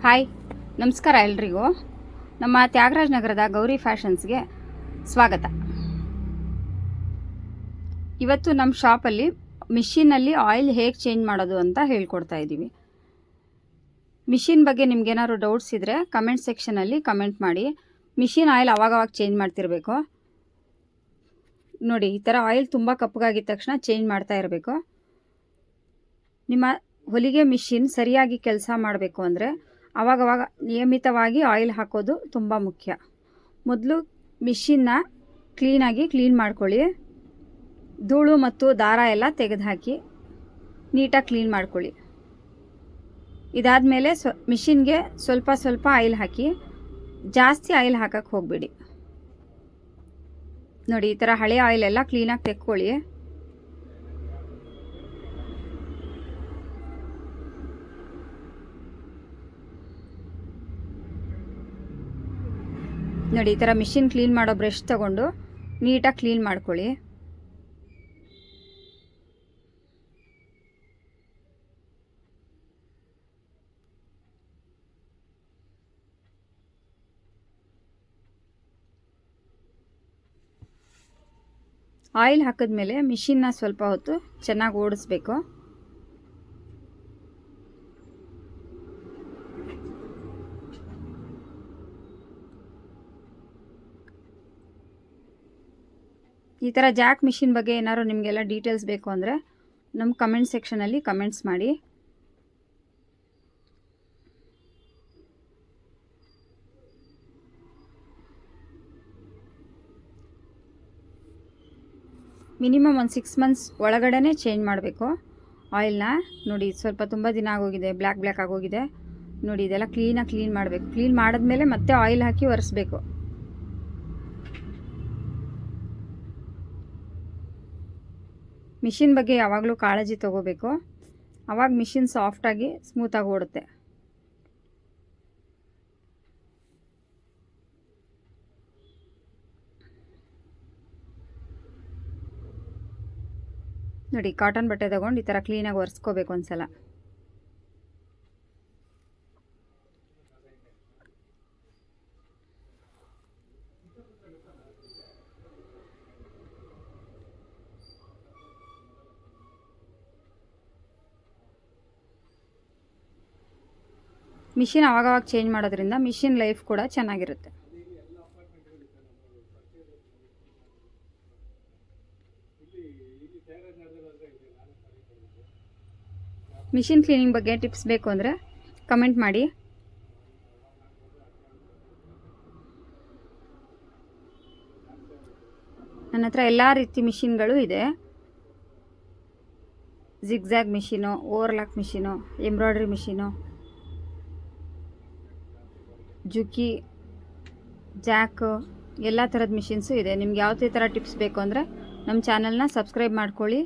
Hi, ನಮಸ್ಕಾರ ಎಲ್ರಿಗೂ. ನಮ್ಮ ತ್ಯಾಗರಾಜ್ ನಗರದ ಗೌರಿ ಫ್ಯಾಷನ್ಸ್ಗೆ ಸ್ವಾಗತ. ಇವತ್ತು ನಮ್ಮ ಶಾಪಲ್ಲಿ ಮಿಷಿನಲ್ಲಿ ಆಯಿಲ್ ಹೇಗೆ ಚೇಂಜ್ ಮಾಡೋದು ಅಂತ ಹೇಳ್ಕೊಡ್ತಾ ಇದ್ದೀವಿ. ಮಿಷಿನ್ ಬಗ್ಗೆ ನಿಮ್ಗೇನಾದ್ರು ಡೌಟ್ಸ್ ಇದ್ದರೆ ಕಮೆಂಟ್ ಸೆಕ್ಷನಲ್ಲಿ ಕಮೆಂಟ್ ಮಾಡಿ. ಮಿಷಿನ್ ಆಯಿಲ್ ಅವಾಗವಾಗ ಚೇಂಜ್ ಮಾಡ್ತಿರಬೇಕು. ನೋಡಿ, ಈ ಥರ ಆಯಿಲ್ ತುಂಬ ಕಪ್ಪಗಾಗಿದ್ದ ತಕ್ಷಣ ಚೇಂಜ್ ಮಾಡ್ತಾ ಇರಬೇಕು. ನಿಮ್ಮ ಹೊಲಿಗೆ ಮಿಷಿನ್ ಸರಿಯಾಗಿ ಕೆಲಸ ಮಾಡಬೇಕು ಅಂದರೆ ಆವಾಗವಾಗ ನಿಯಮಿತವಾಗಿ ಆಯಿಲ್ ಹಾಕೋದು ತುಂಬ ಮುಖ್ಯ. ಮೊದಲು ಮಿಷಿನ್ನ ಕ್ಲೀನ್ ಮಾಡ್ಕೊಳ್ಳಿ. ಧೂಳು ಮತ್ತು ದಾರ ಎಲ್ಲ ತೆಗೆದುಹಾಕಿ ನೀಟಾಗಿ ಕ್ಲೀನ್ ಮಾಡ್ಕೊಳ್ಳಿ. ಇದಾದಮೇಲೆ ಮಿಷಿನ್ಗೆ ಸ್ವಲ್ಪ ಸ್ವಲ್ಪ ಆಯಿಲ್ ಹಾಕಿ, ಜಾಸ್ತಿ ಆಯಿಲ್ ಹಾಕಕ್ಕೆ ಹೋಗಬೇಡಿ. ನೋಡಿ, ಈ ಥರ ಹಳೆ ಆಯಿಲ್ ಎಲ್ಲ ಕ್ಲೀನಾಗಿ ತೆಕ್ಕೊಳ್ಳಿ. ನೋಡಿ, ಈ ಥರ ಮಿಷಿನ್ ಕ್ಲೀನ್ ಮಾಡೋ ಬ್ರಷ್ ತಗೊಂಡು ನೀಟಾಗಿ ಕ್ಲೀನ್ ಮಾಡ್ಕೊಳ್ಳಿ. ಆಯಿಲ್ ಹಾಕಿದ್ಮೇಲೆ ಮಿಷಿನ್ನ ಸ್ವಲ್ಪ ಹೊತ್ತು ಚೆನ್ನಾಗಿ ಓಡಿಸ್ಬೇಕು. ಈ ಥರ ಜಾಕ್ ಮಿಷಿನ್ ಬಗ್ಗೆ ಏನಾದ್ರು ನಿಮಗೆಲ್ಲ ಡೀಟೇಲ್ಸ್ ಬೇಕು ಅಂದರೆ ನಮ್ಮ ಕಮೆಂಟ್ ಸೆಕ್ಷನಲ್ಲಿ ಕಮೆಂಟ್ಸ್ ಮಾಡಿ. ಮಿನಿಮಮ್ ಒಂದು 6 ಮಂತ್ಸ್ ಒಳಗಡೆ ಚೇಂಜ್ ಮಾಡಬೇಕು ಆಯಿಲ್ನ. ನೋಡಿ, ಸ್ವಲ್ಪ ತುಂಬ ದಿನ ಆಗೋಗಿದೆ, ಬ್ಲ್ಯಾಕ್ ಆಗೋಗಿದೆ. ನೋಡಿ, ಇದೆಲ್ಲ ಕ್ಲೀನಾಗಿ ಕ್ಲೀನ್ ಮಾಡಬೇಕು. ಕ್ಲೀನ್ ಮಾಡಿದ್ಮೇಲೆ ಮತ್ತೆ ಆಯಿಲ್ ಹಾಕಿ ಒರೆಸ್ಬೇಕು. ಮಿಷಿನ್ ಬಗ್ಗೆ ಯಾವಾಗಲೂ ಕಾಳಜಿ ತಗೋಬೇಕು. ಆವಾಗ ಮಿಷಿನ್ ಸಾಫ್ಟಾಗಿ ಸ್ಮೂತಾಗಿ ಓಡುತ್ತೆ. ನೋಡಿ, ಕಾಟನ್ ಬಟ್ಟೆ ತಗೊಂಡು ಈ ಥರ ಕ್ಲೀನಾಗಿ ಒರೆಸ್ಕೋಬೇಕು ಒಂದ್ಸಲ. ಮಿಷಿನ್ ಆವಾಗವಾಗ ಚೇಂಜ್ ಮಾಡೋದ್ರಿಂದ ಮಿಷಿನ್ ಲೈಫ್ ಕೂಡ ಚೆನ್ನಾಗಿರುತ್ತೆ. ಮಿಷಿನ್ ಕ್ಲೀನಿಂಗ್ ಬಗ್ಗೆ ಟಿಪ್ಸ್ ಬೇಕು ಅಂದರೆ ಕಮೆಂಟ್ ಮಾಡಿ. ನನ್ನ ಹತ್ರ ಎಲ್ಲ ರೀತಿ ಮಿಷಿನ್ಗಳು ಇದೆ. Zigzag machine, overlock machine, embroidery machine, Juki, Jack, ಎಲ್ಲ ಥರದ ಮಿಷಿನ್ಸು ಇದೆ. ನಿಮ್ಗೆ ಯಾವುದೇ ಥರ ಟಿಪ್ಸ್ ಬೇಕು ಅಂದರೆ ನಮ್ಮ ಚಾನಲ್ನ ಸಬ್ಸ್ಕ್ರೈಬ್ ಮಾಡ್ಕೊಳ್ಳಿ.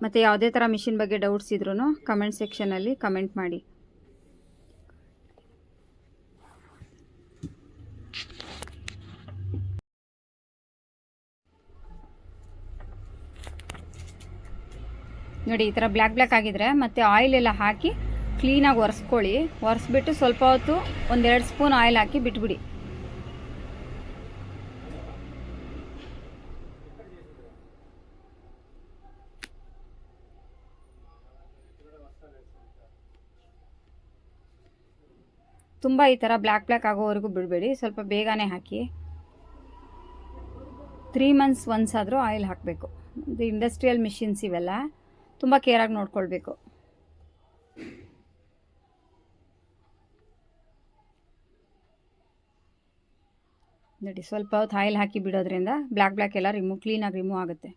ಮತ್ತು ಯಾವುದೇ ಥರ ಮಿಷಿನ್ ಬಗ್ಗೆ ಡೌಟ್ಸ್ ಇದ್ರೂ ಕಮೆಂಟ್ ಸೆಕ್ಷನಲ್ಲಿ ಕಮೆಂಟ್ ಮಾಡಿ. ನೋಡಿ, ಈ ಥರ ಬ್ಲ್ಯಾಕ್ ಆಗಿದ್ರೆ ಮತ್ತೆ ಆಯಿಲ್ ಎಲ್ಲ ಹಾಕಿ ಕ್ಲೀನಾಗಿ ಒರೆಸ್ಕೊಳ್ಳಿ. ಒರೆಸ್ಬಿಟ್ಟು ಸ್ವಲ್ಪ ಹೊತ್ತು 1-2 ಸ್ಪೂನ್ ಆಯಿಲ್ ಹಾಕಿ ಬಿಟ್ಬಿಡಿ. ತುಂಬ ಈ ಥರ ಬ್ಲ್ಯಾಕ್ ಆಗೋವರೆಗೂ ಬಿಡಬೇಡಿ, ಸ್ವಲ್ಪ ಬೇಗನೆ ಹಾಕಿ. 3 ಮಂತ್ಸ್ ಒನ್ಸ್ ಆದರೂ ಆಯಿಲ್ ಹಾಕಬೇಕು. ಇದು ಇಂಡಸ್ಟ್ರಿಯಲ್ ಮಿಷಿನ್ಸ್ ಇವೆಲ್ಲ, ತುಂಬ ಕೇರಾಗಿ ನೋಡ್ಕೊಳ್ಬೇಕು. ನೋಡಿ, ಸ್ವಲ್ಪ ಹೊತ್ತು ಆಯಿಲ್ ಹಾಕಿ ಬಿಡೋದ್ರಿಂದ ಬ್ಲ್ಯಾಕ್ ಎಲ್ಲ ಕ್ಲೀನಾಗಿ ರಿಮೂವ್ ಆಗುತ್ತೆ.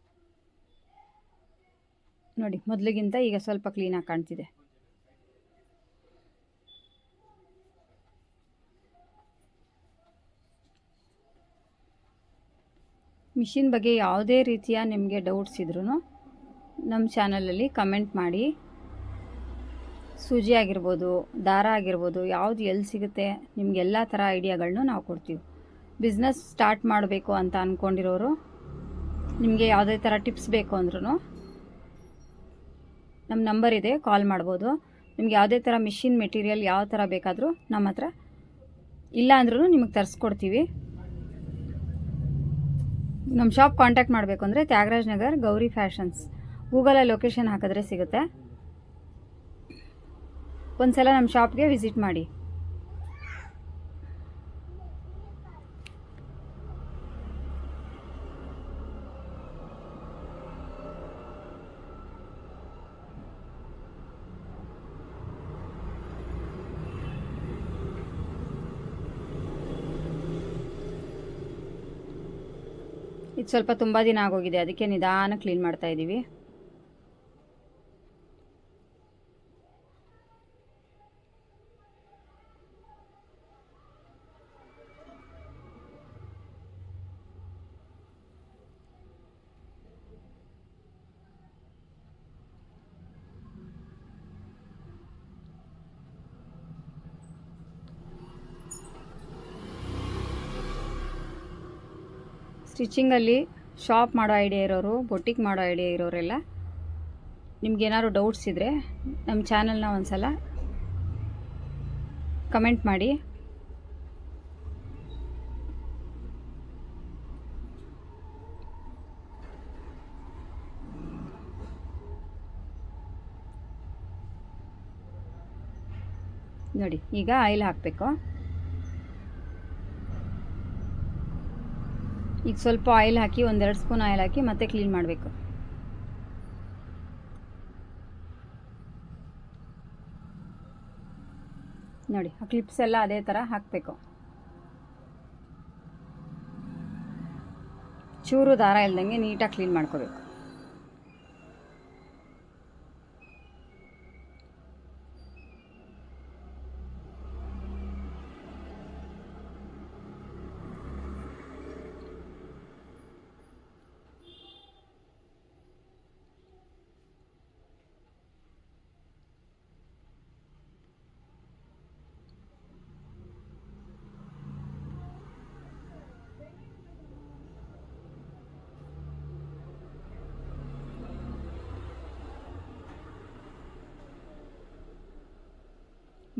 ನೋಡಿ, ಮೊದಲಿಗಿಂತ ಈಗ ಸ್ವಲ್ಪ ಕ್ಲೀನಾಗಿ ಕಾಣ್ತಿದೆ. ಮಿಷಿನ್ ಬಗ್ಗೆ ಯಾವುದೇ ರೀತಿಯ ನಿಮಗೆ ಡೌಟ್ಸ್ ಇದ್ರೂ ನಮ್ಮ ಚಾನಲಲ್ಲಿ ಕಮೆಂಟ್ ಮಾಡಿ. ಸೂಜಿ ಆಗಿರ್ಬೋದು, ದಾರ ಆಗಿರ್ಬೋದು, ಯಾವುದು ಎಲ್ಲಿ ಸಿಗುತ್ತೆ ನಿಮಗೆಲ್ಲ ಥರ ಐಡಿಯಾಗಳನ್ನೂ ನಾವು ಕೊಡ್ತೀವಿ. ಬಿಸ್ನೆಸ್ ಸ್ಟಾರ್ಟ್ ಮಾಡಬೇಕು ಅಂತ ಅಂದ್ಕೊಂಡಿರೋರು, ನಿಮಗೆ ಯಾವುದೇ ಥರ ಟಿಪ್ಸ್ ಬೇಕು ಅಂದ್ರೂ ನಮ್ಮ ನಂಬರ್ ಇದೆ, ಕಾಲ್ ಮಾಡ್ಬೋದು. ನಿಮ್ಗೆ ಯಾವುದೇ ಥರ ಮಿಷಿನ್ ಮೆಟೀರಿಯಲ್ ಯಾವ ಥರ ಬೇಕಾದರೂ ನಮ್ಮ ಹತ್ರ ಇಲ್ಲ ಅಂದ್ರೂ ನಿಮಗೆ ತರಿಸ್ಕೊಡ್ತೀವಿ. ನಮ್ಮ ಶಾಪ್ ಕಾಂಟ್ಯಾಕ್ಟ್ ಮಾಡಬೇಕು ಅಂದರೆ ತ್ಯಾಗರಾಜ್ ನಗರ್ ಗೌರಿ ಫ್ಯಾಷನ್ಸ್ ಗೂಗಲಲ್ಲಿ ಲೊಕೇಶನ್ ಹಾಕಿದ್ರೆ ಸಿಗುತ್ತೆ. ಒಂದು ಸಲ ನಮ್ಮ ಶಾಪ್ಗೆ ವಿಸಿಟ್ ಮಾಡಿ. ಇದು ಸ್ವಲ್ಪ ತುಂಬ ದಿನ ಆಗೋಗಿದೆ, ಅದಕ್ಕೆ ನಿಧಾನ ಕ್ಲೀನ್ ಮಾಡ್ತಾ ಇದ್ದೀವಿ. ಸ್ಟಿಚಿಂಗಲ್ಲಿ ಶಾಪ್ ಮಾಡೋ ಐಡಿಯಾ ಇರೋರು, ಬೊಟ್ಟಿಕ್ ಮಾಡೋ ಐಡಿಯಾ ಇರೋರೆಲ್ಲ ನಿಮ್ಗೇನಾದ್ರು ಡೌಟ್ಸ್ ಇದ್ದರೆ ನಮ್ಮ ಚಾನಲ್ನ ಒಂದು ಸಲ ಕಮೆಂಟ್ ಮಾಡಿ. ನೋಡಿ, ಈಗ ಆಯಿಲ್ ಹಾಕಬೇಕು. ಈಗ ಸ್ವಲ್ಪ ಆಯಿಲ್ ಹಾಕಿ, 1-2 ಸ್ಪೂನ್ ಆಯಿಲ್ ಹಾಕಿ ಮತ್ತೆ ಕ್ಲೀನ್ ಮಾಡಬೇಕು. ನೋಡಿ, ಆ ಕ್ಲಿಪ್ಸ್ ಎಲ್ಲ ಅದೇ ಥರ ಹಾಕಬೇಕು. ಚೂರು ದಾರ ಇಲ್ದಂಗೆ ನೀಟಾಗಿ ಕ್ಲೀನ್ ಮಾಡ್ಕೋಬೇಕು.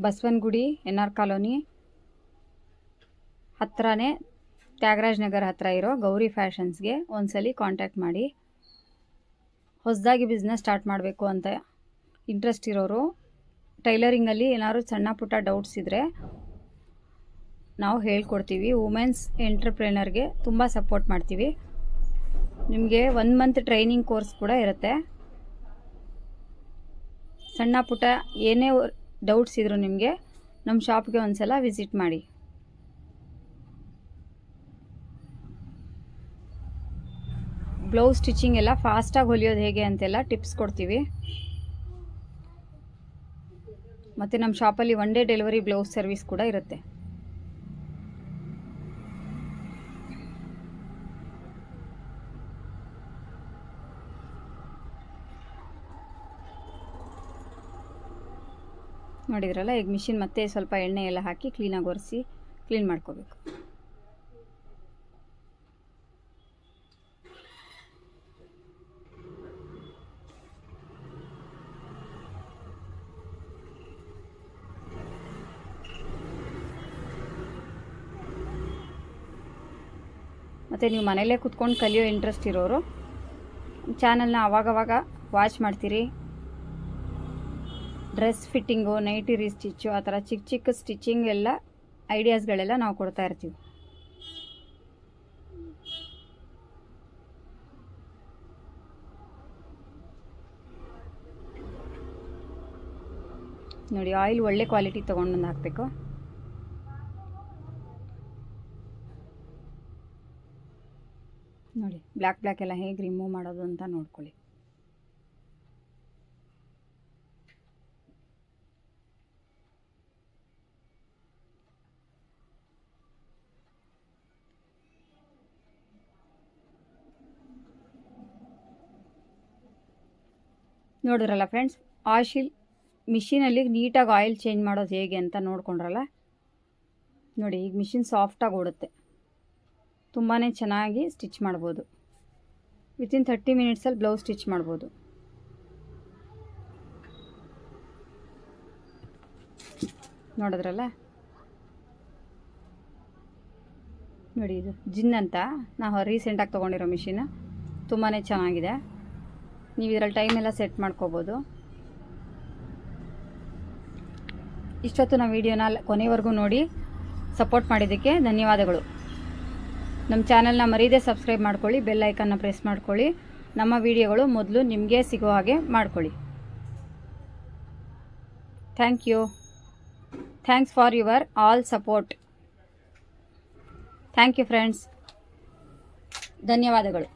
ಬಸವನಗುಡಿ NR ಕಾಲೋನಿ ಹತ್ರನೇ ತ್ಯಾಗರಾಜ್ ನಗರ್ ಹತ್ರ ಇರೋ ಗೌರಿ ಫ್ಯಾಷನ್ಸ್ಗೆ ಒಂದ್ಸಲಿ ಕಾಂಟ್ಯಾಕ್ಟ್ ಮಾಡಿ. ಹೊಸದಾಗಿ ಬಿಸ್ನೆಸ್ ಸ್ಟಾರ್ಟ್ ಮಾಡಬೇಕು ಅಂತ ಇಂಟ್ರೆಸ್ಟ್ ಇರೋರು, ಟೈಲರಿಂಗಲ್ಲಿ ಏನಾದ್ರು ಸಣ್ಣ ಪುಟ್ಟ ಡೌಟ್ಸ್ ಇದ್ದರೆ ನಾವು ಹೇಳ್ಕೊಡ್ತೀವಿ. ವುಮೆನ್ಸ್ ಎಂಟ್ರಪ್ರೆನರ್ಗೆ ತುಂಬ ಸಪೋರ್ಟ್ ಮಾಡ್ತೀವಿ. ನಿಮಗೆ 1 ಮಂತ್ ಟ್ರೈನಿಂಗ್ ಕೋರ್ಸ್ ಕೂಡ ಇರುತ್ತೆ. ಸಣ್ಣ ಪುಟ್ಟ ಏನೇ ಡೌಟ್ಸ್ ಇದ್ದರೂ ನಿಮಗೆ ನಮ್ಮ ಶಾಪ್ಗೆ ಒಂದು ಸಲ ವಿಸಿಟ್ ಮಾಡಿ. ಬ್ಲೌಸ್ ಸ್ಟಿಚಿಂಗ್ ಎಲ್ಲ ಫಾಸ್ಟಾಗಿ ಹೊಲಿಯೋದು ಹೇಗೆ ಅಂತೆಲ್ಲ ಟಿಪ್ಸ್ ಕೊಡ್ತೀವಿ. ಮತ್ತು ನಮ್ಮ ಶಾಪಲ್ಲಿ 1 ಡೇ ಡೆಲಿವರಿ ಬ್ಲೌಸ್ ಸರ್ವಿಸ್ ಕೂಡ ಇರುತ್ತೆ. ನೋಡಿದ್ರಲ್ಲ, ಈಗ ಮಿಷಿನ್ ಮತ್ತೆ ಸ್ವಲ್ಪ ಎಣ್ಣೆ ಎಲ್ಲ ಹಾಕಿ ಕ್ಲೀನಾಗಿ ಒರೆಸಿ ಕ್ಲೀನ್ ಮಾಡ್ಕೋಬೇಕು. ಮತ್ತು ನೀವು ಮನೆಯಲ್ಲೇ ಕೂತ್ಕೊಂಡು ಕಲಿಯೋ ಇಂಟ್ರೆಸ್ಟ್ ಇರೋರು ಚಾನಲ್ನ ಆವಾಗವಾಗ ವಾಚ್ ಮಾಡ್ತೀರಿ. ಡ್ರೆಸ್ ಫಿಟ್ಟಿಂಗು, ನೈಟಿ ರೀಸ್ಟಿಚ್ಚು, ಆ ಥರ ಚಿಕ್ಕ ಚಿಕ್ಕ ಸ್ಟಿಚಿಂಗ್ ಎಲ್ಲ ಐಡಿಯಾಸ್ಗಳೆಲ್ಲ ನಾವು ಕೊಡ್ತಾ ಇರ್ತೀವಿ. ನೋಡಿ, ಆಯಿಲ್ ಒಳ್ಳೆ ಕ್ವಾಲಿಟಿ ತೊಗೊಂಡು ಹಾಕಬೇಕು. ನೋಡಿ, ಬ್ಲ್ಯಾಕ್ ಎಲ್ಲ ಹೇಗೆ ರಿಮೂವ್ ಮಾಡೋದು ಅಂತ ನೋಡ್ಕೊಳ್ಳಿ. ನೋಡಿದ್ರಲ್ಲ ಫ್ರೆಂಡ್ಸ್, ಮಿಷಿನಲ್ಲಿ ನೀಟಾಗಿ ಆಯಿಲ್ ಚೇಂಜ್ ಮಾಡೋದು ಹೇಗೆ ಅಂತ ನೋಡ್ಕೊಂಡ್ರಲ್ಲ. ನೋಡಿ, ಈಗ ಮಿಷಿನ್ ಸಾಫ್ಟಾಗಿ ಓಡುತ್ತೆ. ತುಂಬಾ ಚೆನ್ನಾಗಿ ಸ್ಟಿಚ್ ಮಾಡ್ಬೋದು. ವಿತಿನ್ 30 ಮಿನಿಟ್ಸಲ್ಲಿ ಬ್ಲೌಸ್ ಸ್ಟಿಚ್ ಮಾಡ್ಬೋದು. ನೋಡಿದ್ರಲ್ಲ, ನೋಡಿ ಇದು ಜಿನ್ ಅಂತ ನಾವು ರೀಸೆಂಟಾಗಿ ತೊಗೊಂಡಿರೋ ಮಿಷಿನ್. ತುಂಬಾ ಚೆನ್ನಾಗಿದೆ. ನೀವು ಇದರಲ್ಲಿ ಟೈಮ್ ಎಲ್ಲ ಸೆಟ್ ಮಾಡ್ಕೋಬೋದು. ಇಷ್ಟೊತ್ತು ನಾವು ವಿಡಿಯೋನ ಕೊನೆವರೆಗೂ ನೋಡಿ ಸಪೋರ್ಟ್ ಮಾಡಿದ್ದಕ್ಕೆ ಧನ್ಯವಾದಗಳು. ನಮ್ಮ ಚಾನಲ್ನ ಮರೀದೆ ಸಬ್ಸ್ಕ್ರೈಬ್ ಮಾಡ್ಕೊಳ್ಳಿ, ಬೆಲ್ ಐಕನ್ನ ಪ್ರೆಸ್ ಮಾಡ್ಕೊಳ್ಳಿ. ನಮ್ಮ ವಿಡಿಯೋಗಳು ಮೊದಲು ನಿಮಗೆ ಸಿಗೋ ಹಾಗೆ ಮಾಡ್ಕೊಳ್ಳಿ. Thank you. Thanks for your all support. Thank you friends. ಧನ್ಯವಾದಗಳು.